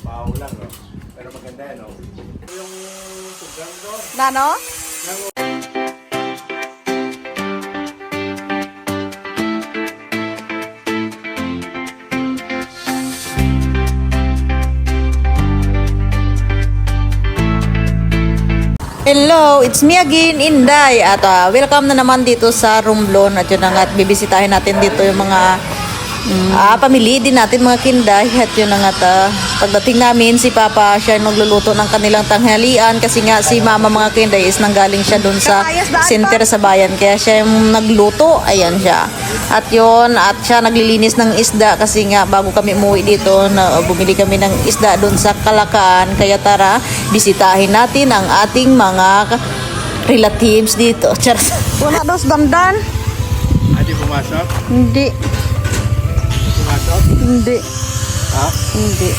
Baho lang, no? Pero maganda yan, no? Yung tugang doon. Nano? Hello, it's me again, Inday. At welcome na naman dito sa Romblon. At yun na nga, at bibisitahin natin dito yung mga pamili din natin, mga kinday. At yun na nga, pagdating namin, si Papa, siya yung nagluluto ng kanilang tanghalian. Kasi nga, si Mama, mga kinday, is nanggaling siya dun sa center sa bayan. Kaya siya yung nagluto. Ayan siya. At yun, at siya naglilinis ng isda. Kasi nga, bago kami umuwi dito, bumili kami ng isda dun sa Kalakaan. Kaya tara, bisitahin natin ang ating mga relatives dito. Charot. Wala daw sa dandan. Hindi pumasok? Hindi. Pumasok? Hindi. Ha? Hindi.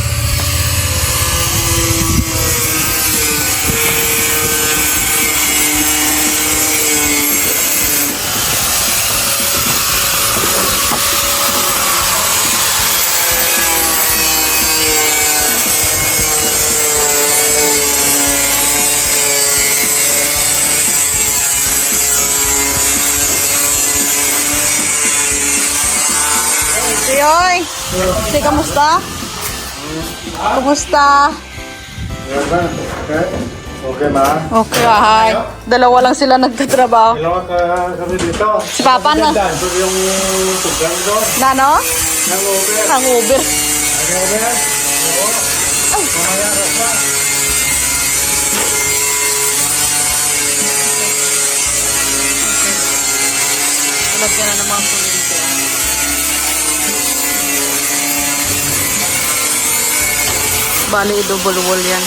Yoy! Si, kamusta? Kumusta? Okay, ma. Okay, hi. Dalawa lang sila nagtatrabaho. Dalawa kami dito. Si Papa na. Ito yung tugang doon. Nano? Ng Uber. Ang Uber. Ang Uber? Oo. Ay. Mamaya pa. Lagyan na naman po dito. Bali, double wall yan.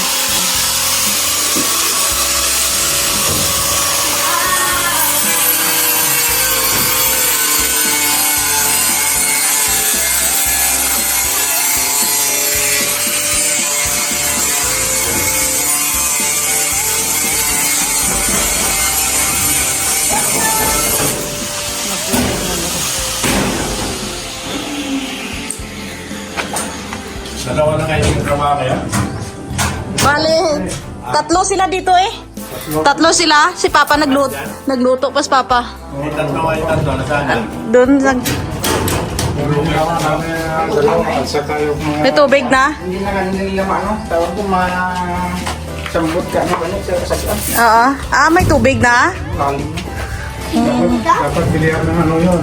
Dalawa na kayo yung trabaho kaya? Bali, tatlo sila dito eh. Tatlo sila. Si Papa nagluto pas Papa. Yung tatlo ay tatlo. Nasaan yan? Doon Saka yung mga... may tubig na. Hindi na nila ano, tawag ko sambot ka ano ba sa sakyan. Oo. May tubig na. Lalim. Dapat bilihan ng ano yun.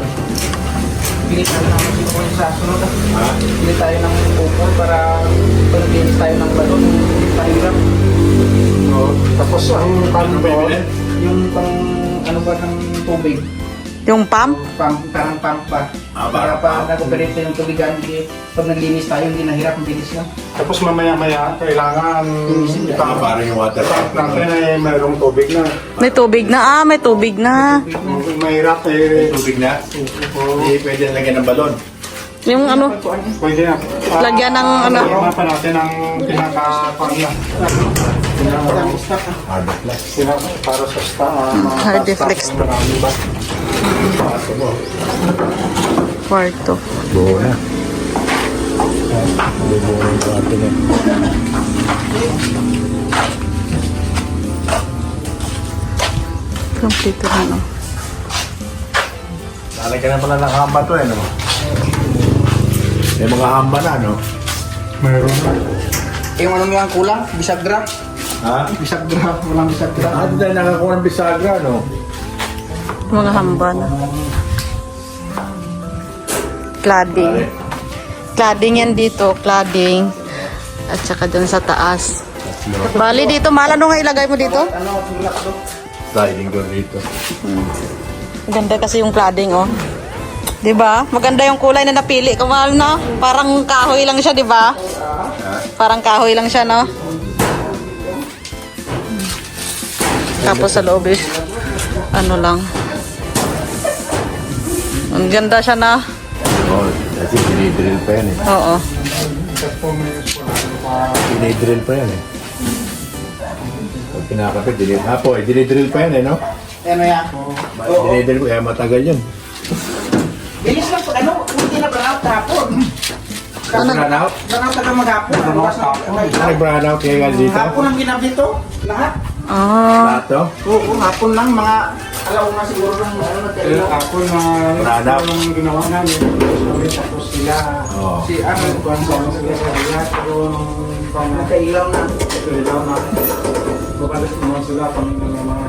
Bili tayo ng sipon sa sunod. Bili tayo ng kupon para pag-linis tayo ng balon. Pahirap. Tapos ang pang yung pang ano ba ng tubig. Yung pump. Parang pump pa. Para Parang pa nag-operate yung tubigan. Pag naglinis tayo, hindi nahirap ang bilis lang. Tapos mamaya-maya, kailangan Parang yung water tank natin ay mayroong tubig na. May tubig na. May tubig na. Mahirap eh. tubig na. Hindi pwede na lagyan ng balon. Yung ano, Pwede na. lagyan ng ano. Kailangan pa natin ang pinaka-pan na. Para sa Hard deflex. marami ba? Kwarto. Buo na. Buo na yung kwarto na. Kompleto na no. Lalagyan na pala ng hamba to eh, no? May mga hamba na, no? Mayroon na. Yung ano yung kulang? Bisagra? Ha? Bisagra. Walang bisagra. Ano tayo nakakuha ng bisagra, no? Mga hamba na. Cladding. Cladding yan dito. Cladding. At saka dun sa taas. Bali dito. Malano nga ilagay mo dito? Ano, tulak do? Sliding door dito. Maganda kasi yung cladding, oh. 'Di ba? Maganda yung kulay na napili ko, mahal, no? Parang kahoy lang siya, 'di ba? Parang kahoy lang siya, no? Tapos sa loob is ano lang. Ang ganda siya na. Oh, kasi dinidrill pa yan eh. Oo. Dinidrill pa yan eh. Pag pinakapit, dinidrill pa yan eh, no? Ano yan? Dinidrill pa, kaya matagal yun. Bilis lang pag ano, hindi na pala tapon. Brownout? Brownout taga maghapon. Bukas na. May brownout kaya nga dito? Hapon ang ginabi to. Lahat. Ah. Lahat to? Oo, hapon lang. Mga alauna siguro ng nagkailan. Hapon na Brownout. yung ginawa namin. Tapos sila, Oo. si Arnold, kung saan sila sa lahat, pero nung Nagkailaw na. kailangan na, bukalas naman sila kami ng mga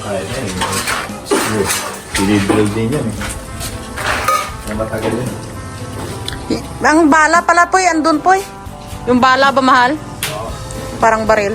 Ay, Dinibuild din yan eh. Na matagal yun. Ang bala pala po, andun po. Yung bala ba mahal? Parang baril.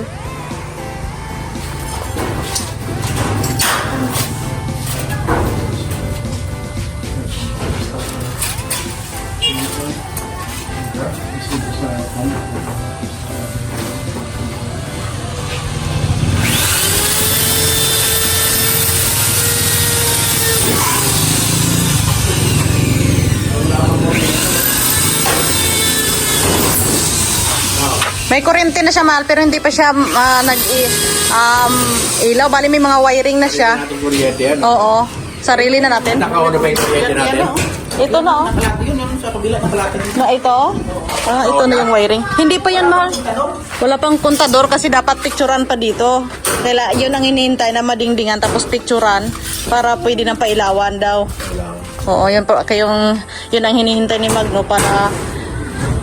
May kuryente na siya, mahal, pero hindi pa siya ilaw. Bali may mga wiring na siya. Natin kuryente yan. Oo. Sarili na natin. Nakauna ba yung kuryente natin? Ito na, oh. Nakalati yun. Yung sa kabila, nakalati yun. Na ito? Ito na yung wiring. Hindi pa yan, mahal. Wala pang kontador kasi dapat picturean pa dito. Kaya yun ang hinihintay na madingdingan tapos picturean para pwede nang pailawan daw. Oo, yun, yun ang hinihintay ni Magno para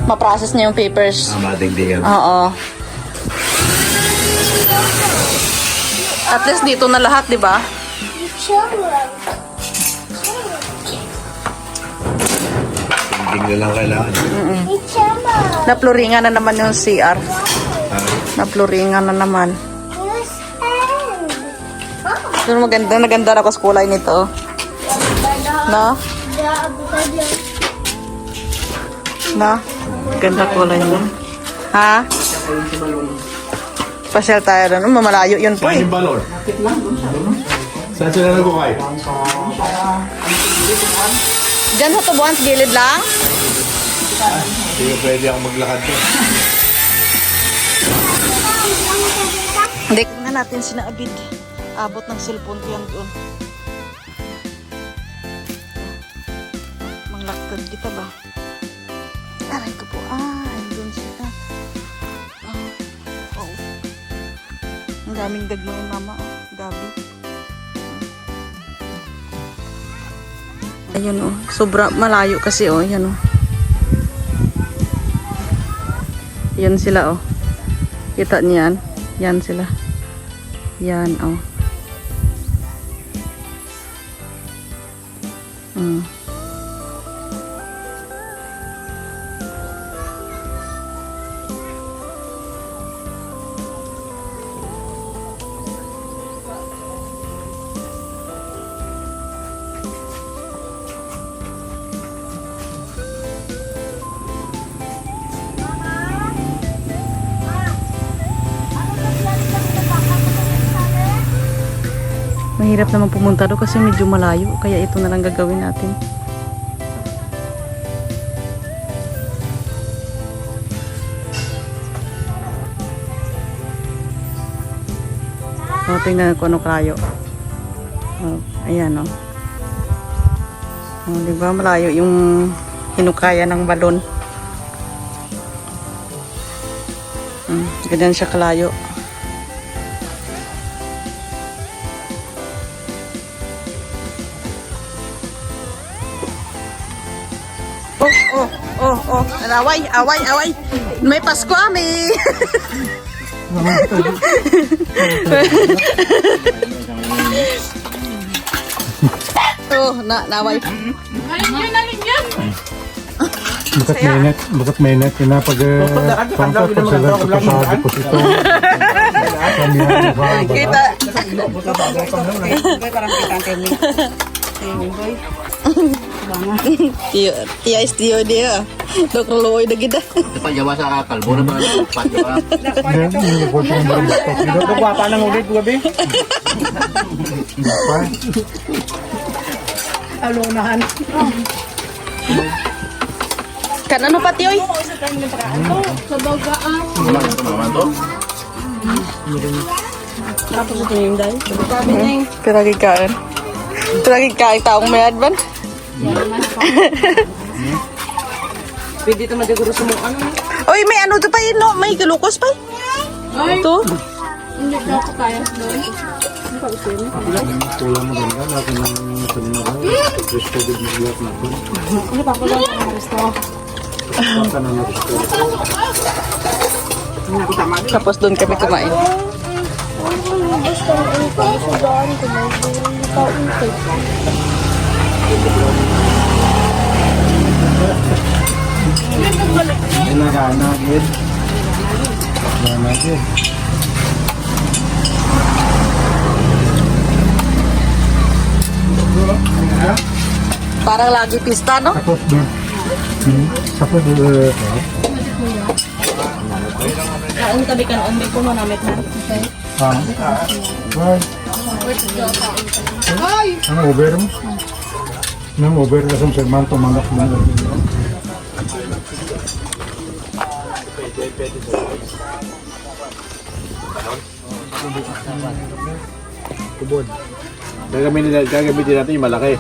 ma-process niya yung papers. Madingdingan. Oo. At least dito na lahat, di ba? Dingding na lang kailangan. Napluringan na naman yung CR. Napluringan na naman. Pero maganda na kasi kulay nito. No? No? Ganda kulay niya. Ha? Pasyal tayo doon. Mamalayo yun po Saan eh. yung balon? Saan sila nagkukay? Diyan sa tubuan sa gilid lang. Hindi pwede akong maglakad to. Hindi na natin sinaabid. Abot ng cellphone ko yan doon. Manglaktad kita ba? Aray ko po. Doon siya. Oh. Ang daming dagmo yung mama. Oh. Gabi. Ayun oh. Sobra malayo kasi oh. Yan oh. Yan sila oh. Kita niyan. Yan sila. Yan oh. Mahirap naman pumunta doon kasi medyo malayo. Kaya ito na lang gagawin natin. O, tingnan ko ano kayo. O, ayan o. O, diba malayo yung hinukaya ng balon. Ganyan siya kalayo. Oh, away. May Pasko ami. Naway. Bukat mainit, pinapag pangkat pag sila sa pasado po ito. Kita. Tiyo, tiyo is tiyo dia. Dok luoy na gida. Depan Jawa sa kalbo na ba? Pat Jawa. Nagpapapa ng ulit gabi. Alunahan. Kan ano pa tiyoy? Sa bagaan. Tapos ito yung dahil. Sabi na yung Piragi kain. Piragi kain taong may advan. pwede ito madiguro sa mga ano. Oy, may ano to pa yun, no? May kilukos pa. Ay, Ito. hindi ka ako kaya doon. Ano pa gusto yun? Ano pa ko lang ang gusto? Tapos doon kami kumain. Parang lagi pista, no? Kaon tabi kan on ko mo namit na. Ano over mo? Nang over na sa segmento manok mo. Gagamitin natin yung malaki.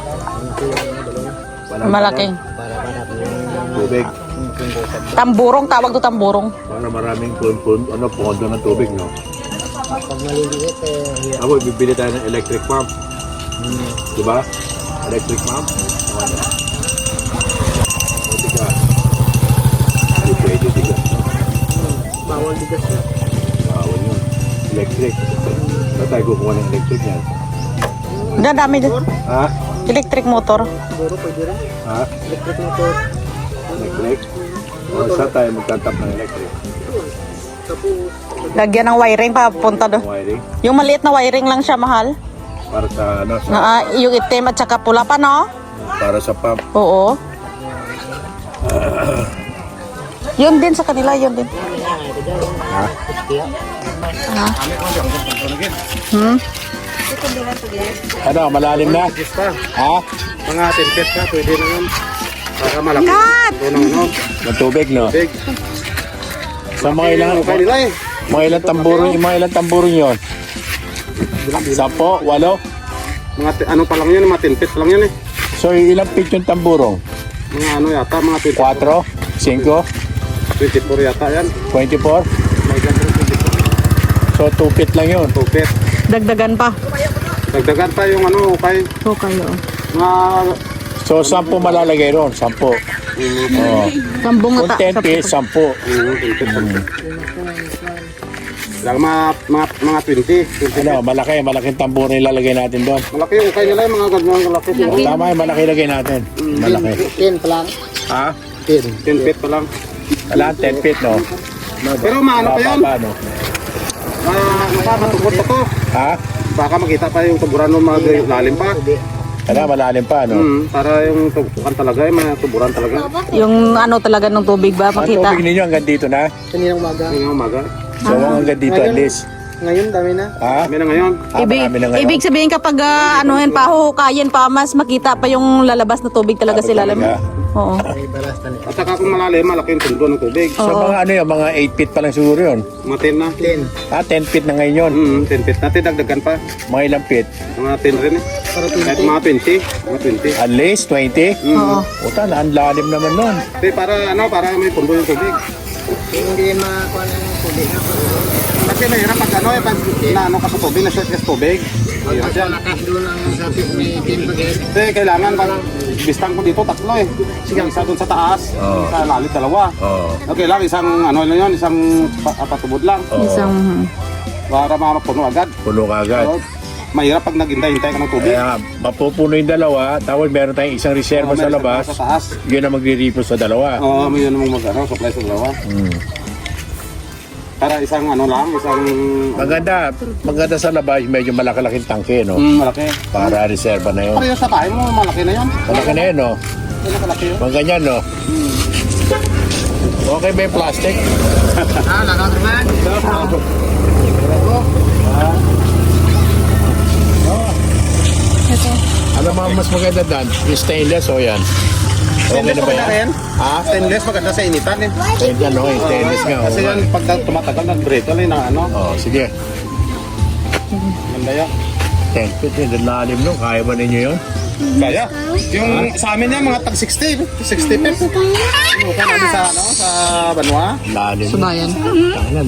Malaking. Tubig. Tamburong, tawag to tamburong. Para maraming pondo ng tubig, no? Ako, bibili tayo ng electric pump. Diba? Electric pump. O, tiga. Hindi pwede tiga. Bawal bigas na. Bawal yun. Electric. Saan tayo kukuha ng electric yan? Ang dami dyan. Ha? Electric motor. Siguro pwede rin. Ha? Electric motor. Electric? O, saan tayo magtatap ng electric? Lagyan ng wiring papunta doon. Wiring? Yung maliit na wiring lang siya, mahal. Para sa ano? Sa, Na, yung itim at saka pula pa, no? para sa pump. Oo. Yun din sa kanila, yun din. Ha? Hmm? Ano, malalim na? Ha? Mga 10 feet na, pwede na yun. Para malaki. Ito ng ano. Ng tubig, no? Big. Sa mga ilang, Ano kayo nila eh? mga ilang tamburong yun? 10, 8? Ano pa lang yun, mga 10 feet pa lang yun eh. So, ilang feet yung tamburong? Mga ano yata, mga 4? 5? 24 yata yan. 24? May ganda rin 24. So, 2 feet lang yun. 2 feet. Dagdagan pa. Dagdagan pa yung ano, okay. Okay, oo. Mga So, 10 malalagay ron. 10. Oo. Kambong Kung 10 feet, 10. 10 feet. Lang mga 20. Ano, malaking tamburong ilalagay natin doon. Malaki yung okay nila yung mga gagawang malaki. Tama yung malaki lagay natin. Malaki. 10 pa lang. Ha? 10 feet pa lang. Wala, 10 feet, no? Pero maano pa yun? Mababa, no? Matugod pa to. Ha? Baka makita pa yung tuburan ng mga lalim pa. Wala, malalim pa, no? Para yung tuburan talaga, yung mga tuburan talaga. Yung ano talaga ng tubig ba, Ang makita? tubig ninyo hanggang dito na? Kaninang umaga. Ngayong umaga. So, hanggang dito at least. Ngayon, dami na. Ha? Kami na ngayon. Marami na ngayon. Ibig sabihin kapag anuhin pa, huhukayin pa, mas makita pa yung lalabas na tubig talaga sila. Talaga. Oo. May balas na. At saka kung malalim, malaki yung tundo ng tubig. So, mga ano yun, mga 8 feet pa lang siguro yun. Mga 10 na. 10. 10 feet na ngayon yun. 10 feet. Natin dagdagan pa. Mga ilang feet? Mga 10 rin eh. Kahit mga 20. Mga 20. At least 20? Oo. Puta, ang lalim naman nun. Para may pundo yung tubig. Hindi makuha na yung tubig. Kasi mahirap pag pag naano ka sa tubig, na-short ka sa tubig. Mahirap yan. Lakas doon ang sabi may team pag-edit. Kasi kailangan pag bistang ko dito, tatlo eh. Sige, isa doon sa taas, Oo. sa lalit, dalawa. Oo. Okay lang, isang ano lang yun, isang patubod lang. Isang, Para mapuno agad. Puno ka agad. So, mahirap pag naghintay-hintay ka ng tubig. Kaya mapupuno yung dalawa, tapos meron tayong isang reserva sa labas, Sa taas. yun ang magre-repo sa dalawa. Oo, may yun namang supply sa dalawa. Para isang ano lang, isang Maganda sa labas, medyo malaki-laking tangke, no? malaki. Para reserva na yun. Pareho sa bahay mo, malaki na yan. Malaki na yun, no? Malaki yun. Mga ganyan, no? Okay ba yung plastic? Nakatraman. Ano mga mas maganda dan? Yung stainless o yan? Okay na ba yan? Ha? Stainless maganda sa initan eh. Stainless, no? Yung stainless nga. Kasi yan, pag tumatagal, nag-break na ano. Oh, sige. Ganda yan. 10 feet, yung lalim, no? Kaya ba ninyo yun? Kaya. Yung sa amin yan, mga tag 60. 60 pesos. Yung ukay namin sa, ano, sa Banwa. Lalim. Subayan.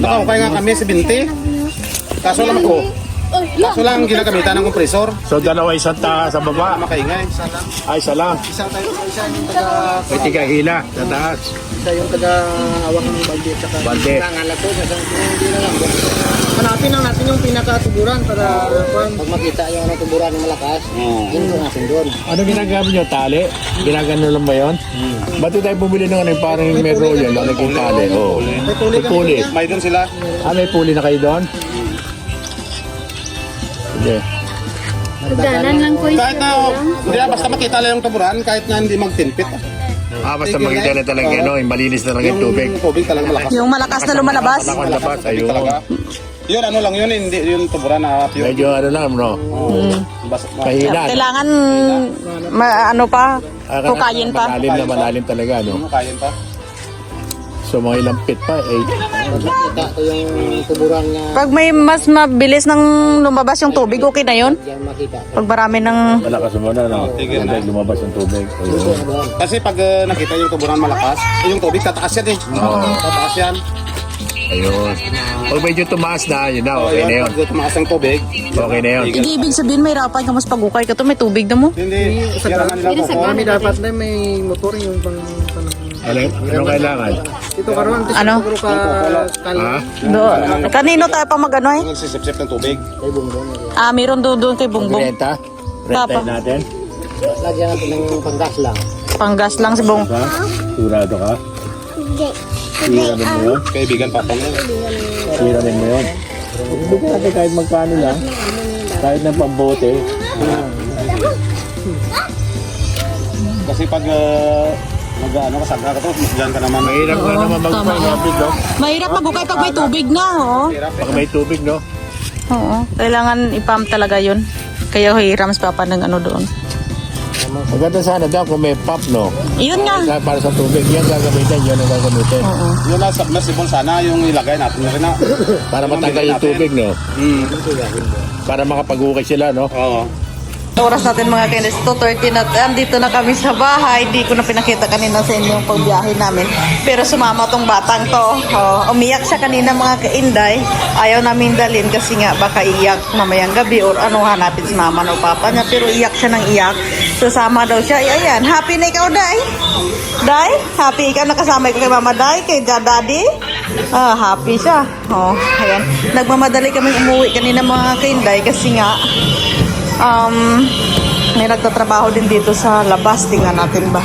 Nakaukay nga kami sa 20. Kaso lang ako. Kaso lang ginagamitan ng kompresor. So, dalawa isang sa baba. Makaingay. Isa lang. Ay, isa lang. Isa tayo, isa yung taga... May tigahila sa taas. Isa yung taga-awak ng balde at saka... Balde. Nangalat ko, hindi na lang. Hanapin lang natin yung pinakatuburan para... Pag makita yung ano, tuburan ng malakas, yun ko natin doon. Ano ginagamit nyo? Tali? Ginagano lang ba yun? Ba't di tayo bumili ng ano yung parang may roller, lalagyan tali? Oo. May puli. May doon sila. Ah, may puli na kayo doon? Sige. Danan lang ko Kahit na, hindi na, basta makita lang yung tuburan, kahit na hindi mag-tinpit. Ah, basta makita na talaga ano, yung malinis na talaga yung tubig. Yung tubig talaga malakas. Yung malakas na lumalabas. Malakon labas, ayun. Talaga. Yun, ano lang yun, hindi yung tuburan na pure. Medyo ano lang, no? Basta, Kahina. Kailangan, ano pa, hukayin pa. Malalim talaga, no? kain pa. So, mga ilang feet pa, 8. Makita ko yung tuburan niya, Pag may mas mabilis ng lumabas yung tubig, okay na yun. yan makita. Pag marami ng... Malakas mo na, no? Ganda lumabas yung tubig. Ayun. Kasi pag nakita yung tuburan malakas, yung tubig tataas yan eh. Tataas yan. Ayun. Pag medyo tumaas na, yun na, okay na yun. Pag tumaas ang tubig, Okay na yun. Hindi ibig sabihin may hirapan ka mas pagukay ka to, may tubig na mo. hindi, yan ang nila po. Kami dapat na may motor yung pang... Anong kailangan? Ito karoon, Ano? siguro ka... Ha? Doon. Kanino tayo pa mag-ano eh? Nagsisip-sip ng tubig. Ah, meron doon kay Bungbong. Renta? Papa. Rentahin natin? Lagyan natin ng panggas lang. Panggas lang si Bong. Ha? Sigurado ka? Hiramin mo yun? Kaibigan pa pa Hiramin mo yun? Bigyan natin kahit magkano lang. Kahit ng pambote. Kasi pag mag-ano ka sagra ka to, dyan ka naman. Mahirap na naman magpapapid, no? Mahirap magukay pag may tubig na, oo. Pag may tubig, no? Oo. Kailangan ipump talaga yun. Kaya hirams papa ng ano doon. Maganda sana daw kung may pump, no? Yun nga. Para sa tubig, yan gagamitin, yun ang gagamitin. Oo. Yung nasa submersible sana, yung ilagay natin na rin na. Para matanggal yung tubig, no? Para makapag-ukay sila, no? Oo. Oras natin mga kainis, 2:30 na, andito na kami sa bahay. Di ko na pinakita kanina sa inyo yung pagbiyahe namin. Pero sumama tong batang to. Oh, umiyak siya kanina mga kainday. Ayaw namin dalhin kasi nga baka iyak mamayang gabi or ano hanapin si mama o papa niya. Pero iyak siya ng iyak. Sasama daw siya. Ayan, happy na ikaw, Day? Day? Happy ikaw nakasama ko kay mama Day? Kay daddy? Ah, happy siya. Oh, ayan. Nagmamadali kami umuwi kanina mga kainday kasi nga may nagtatrabaho din dito sa labas. Tingnan natin ba.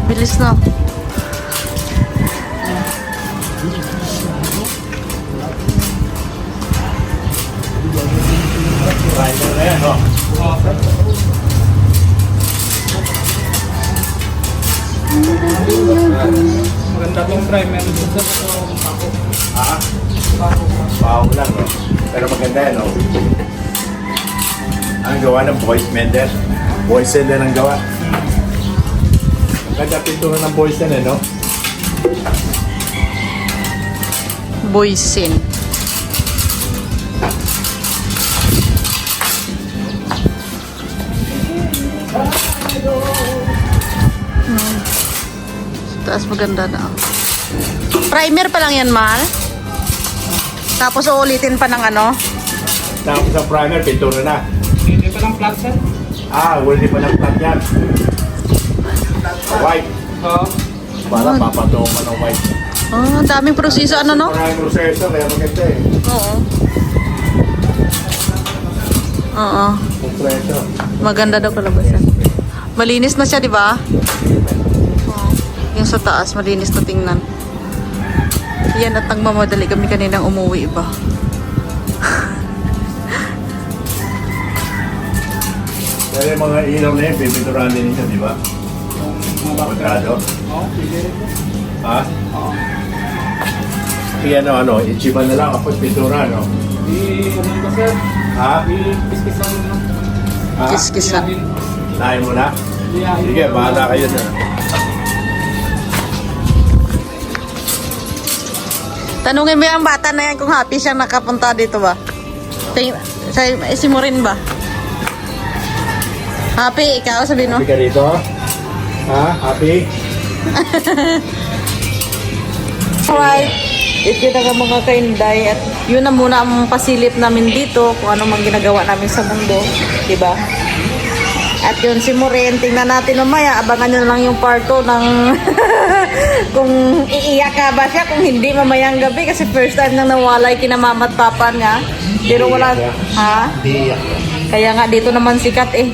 Bilis na. Maganda pong primer dun sa pako. Ha? Baho lang, no? Pero maganda yan, no? Ang gawa ng Boys Mendes. Boys Mendes ang gawa. Ang ganda pintura ng Boys Mendes, no? Boysin. Taas maganda na. Primer pa lang yan, mahal. Tapos uulitin pa ng ano. Tapos sa primer, pintura na. Hindi pa ng flat set. Ah, wala pa ng plat yan. White. Oo. Para papatungan pa ng white. Oh, daming proseso. Ano, no? Maraming proseso, kaya maganda eh. Oo. Oo. Preso. Maganda daw kalabasan. Malinis na siya, di ba? Oh, yung sa taas, malinis na tingnan. Yan, at nagmamadali kami kaninang umuwi ba? Pero yung mga ilaw na yun, pipinturahan din niya, di ba? Kwadrado. Ha? Kaya ano, ichiba na lang kapag pintura, no? Ha? Ha? Kiskisan. Nahin mo na? Sige, bahala kayo na. Tanungin mo yung bata na yan kung happy siyang nakapunta dito ba? Si Morin ba? Happy, ikaw sabihin mo? Happy ka dito? Ha? Happy? Alright, ito na nga mga kainday at yun na muna ang pasilip namin dito kung ano mang ginagawa namin sa mundo, diba? At yun si Morin, tingnan natin mamaya, abangan nyo na lang yung part 2 ng kung iiyak ka ba siya, kung hindi mamayang gabi kasi first time nang nawalay kina mama at papa niya. Pero wala, ha? Kaya nga dito naman sikat eh.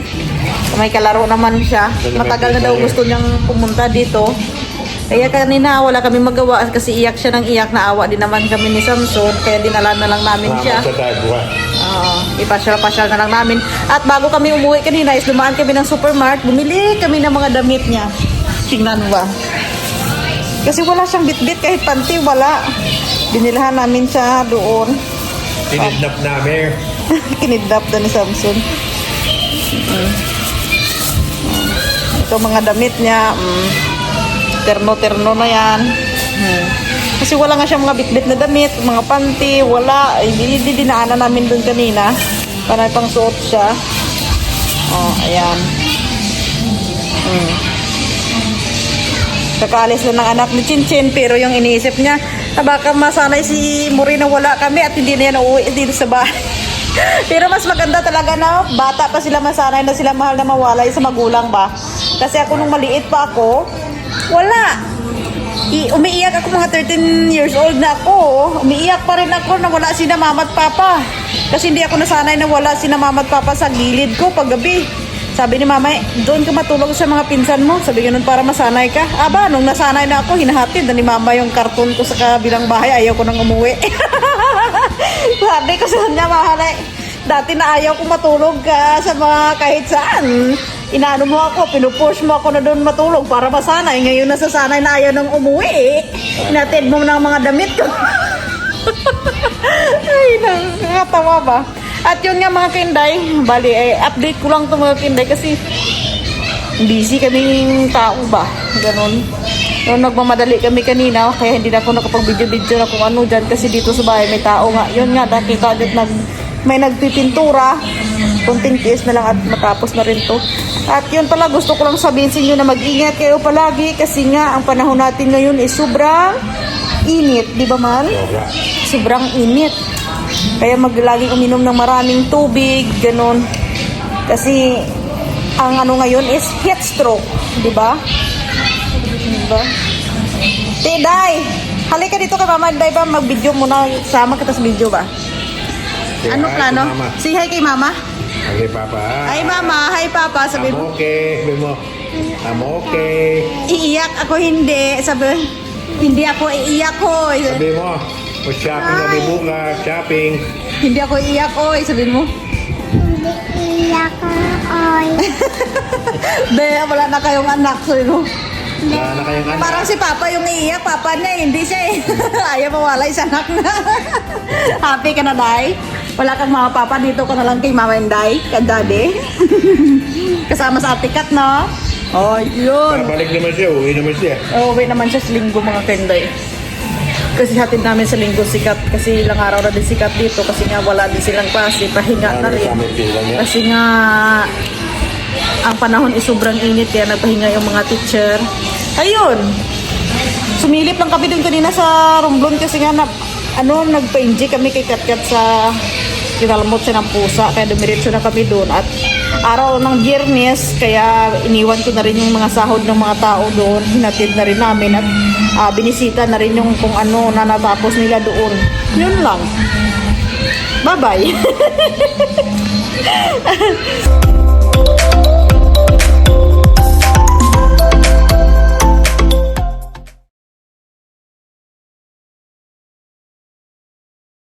May kalaro naman siya. Matagal na daw gusto niyang pumunta dito. Kaya kanina wala kami magawa kasi iyak siya ng iyak, naawa din naman kami ni Samson. Kaya dinala na lang namin siya. Ipasyal-pasyal na lang namin. At bago kami umuwi kanina is dumaan kami ng supermarket. Bumili kami ng mga damit niya. Tingnan mo ba? Kasi wala siyang bitbit kahit panty, wala. Binilahan namin siya doon. Kinidnap namin. Kinidnap na ni Samson. Ito mga damit niya. Terno-terno na yan. Kasi wala nga siyang mga bitbit na damit, mga panty, wala. Hindi dinaanan namin doon kanina. Para pang suot siya. Oh, ayan. Kakaalis lang ng anak ni Chinchin, pero yung iniisip niya, baka masanay si Morin na wala kami at hindi na yan uuwi dito sa bahay. Pero mas maganda talaga na bata pa sila, masanay na sila, mahal na mawalay sa magulang ba. Kasi ako nung maliit pa ako, wala. Umiiyak ako, mga 13 years old na ako. Umiiyak pa rin ako na wala sina mama at papa. Kasi hindi ako nasanay na wala sina mama at papa sa gilid ko pag gabi. Sabi ni mama, doon ka matulog sa mga pinsan mo. Sabi ganun para masanay ka. Aba, nung nasanay na ako, hinahatid na ni mama yung karton ko sa kabilang bahay. Ayaw ko nang umuwi. Sabi ko sa kanya, mahalay. Dati na ayaw ko matulog ka sa mga kahit saan. Inaano mo ako, pinupush mo ako na doon matulog para masanay. Ngayon nasasanay na ayaw nang umuwi. Inatid mo ng mga damit ko. Ay, nakakatawa ba? At yun nga mga kinday, bali, update ko lang ito mga kinday kasi busy kaming tao ba? Ganon. Noong nagmamadali kami kanina, kaya hindi na ako nakapag-video-video na kung ano dyan kasi dito sa bahay may tao nga. Yun nga, nakita dito may nagpipintura. Kunting tiis na lang at matapos na rin to. At yun pala, gusto ko lang sabihin sa inyo na mag-ingat kayo palagi kasi nga ang panahon natin ngayon is sobrang init, di ba man? Sobrang init. Kaya maglaging uminom ng maraming tubig, ganun. Kasi ang ano ngayon is heat stroke, di ba? Diba? Day, halika dito kay Mama Day ba, mag-video muna, sama kita sa video ba? Ano plano? Say hi kay Mama. Okay, Papa. Hi Mama, hi Papa, sabi I'm mo. okay. Sabi mo, I'm okay. Iiyak ako hindi, sabi hindi ako iiyak hoy. Sabi mo, shopping kami bukas, shopping. Hindi ako iiyak hoy, sabi mo. Hindi iyak oy. Be, wala na kayong anak, sabi mo. Wala na kayong anak. Parang si Papa yung iiyak, Papa niya, hindi siya eh. Ayaw mawalay sa anak na. Happy ka na, Day? Wala kang mama, Papa, dito ka na lang kay Mama and Day, kay Daddy. Kasama sa Ate Kat, no? Oh, yun. Babalik naman siya, uwi naman siya. Uwi naman siya sa linggo mga kenday. Kasi hatid namin sa linggo sikat. Kasi ilang araw na din sikat dito. Kasi nga wala din silang klase. Pahinga na rin. Kasi nga ang panahon is sobrang init. Kaya nagpahinga yung mga teacher. Ayun. Sumilip lang kami dun kanina sa Romblon. Kasi nga nagpa-inject kami kay Katkat sa kinalmot siya ng pusa. Kaya dumiretso na kami dun. At araw ng Biyernes, kaya iniwan ko na rin yung mga sahod ng mga tao doon. Hinatid na rin namin at binisita na rin yung kung ano na natapos nila doon. Yun lang. Bye-bye.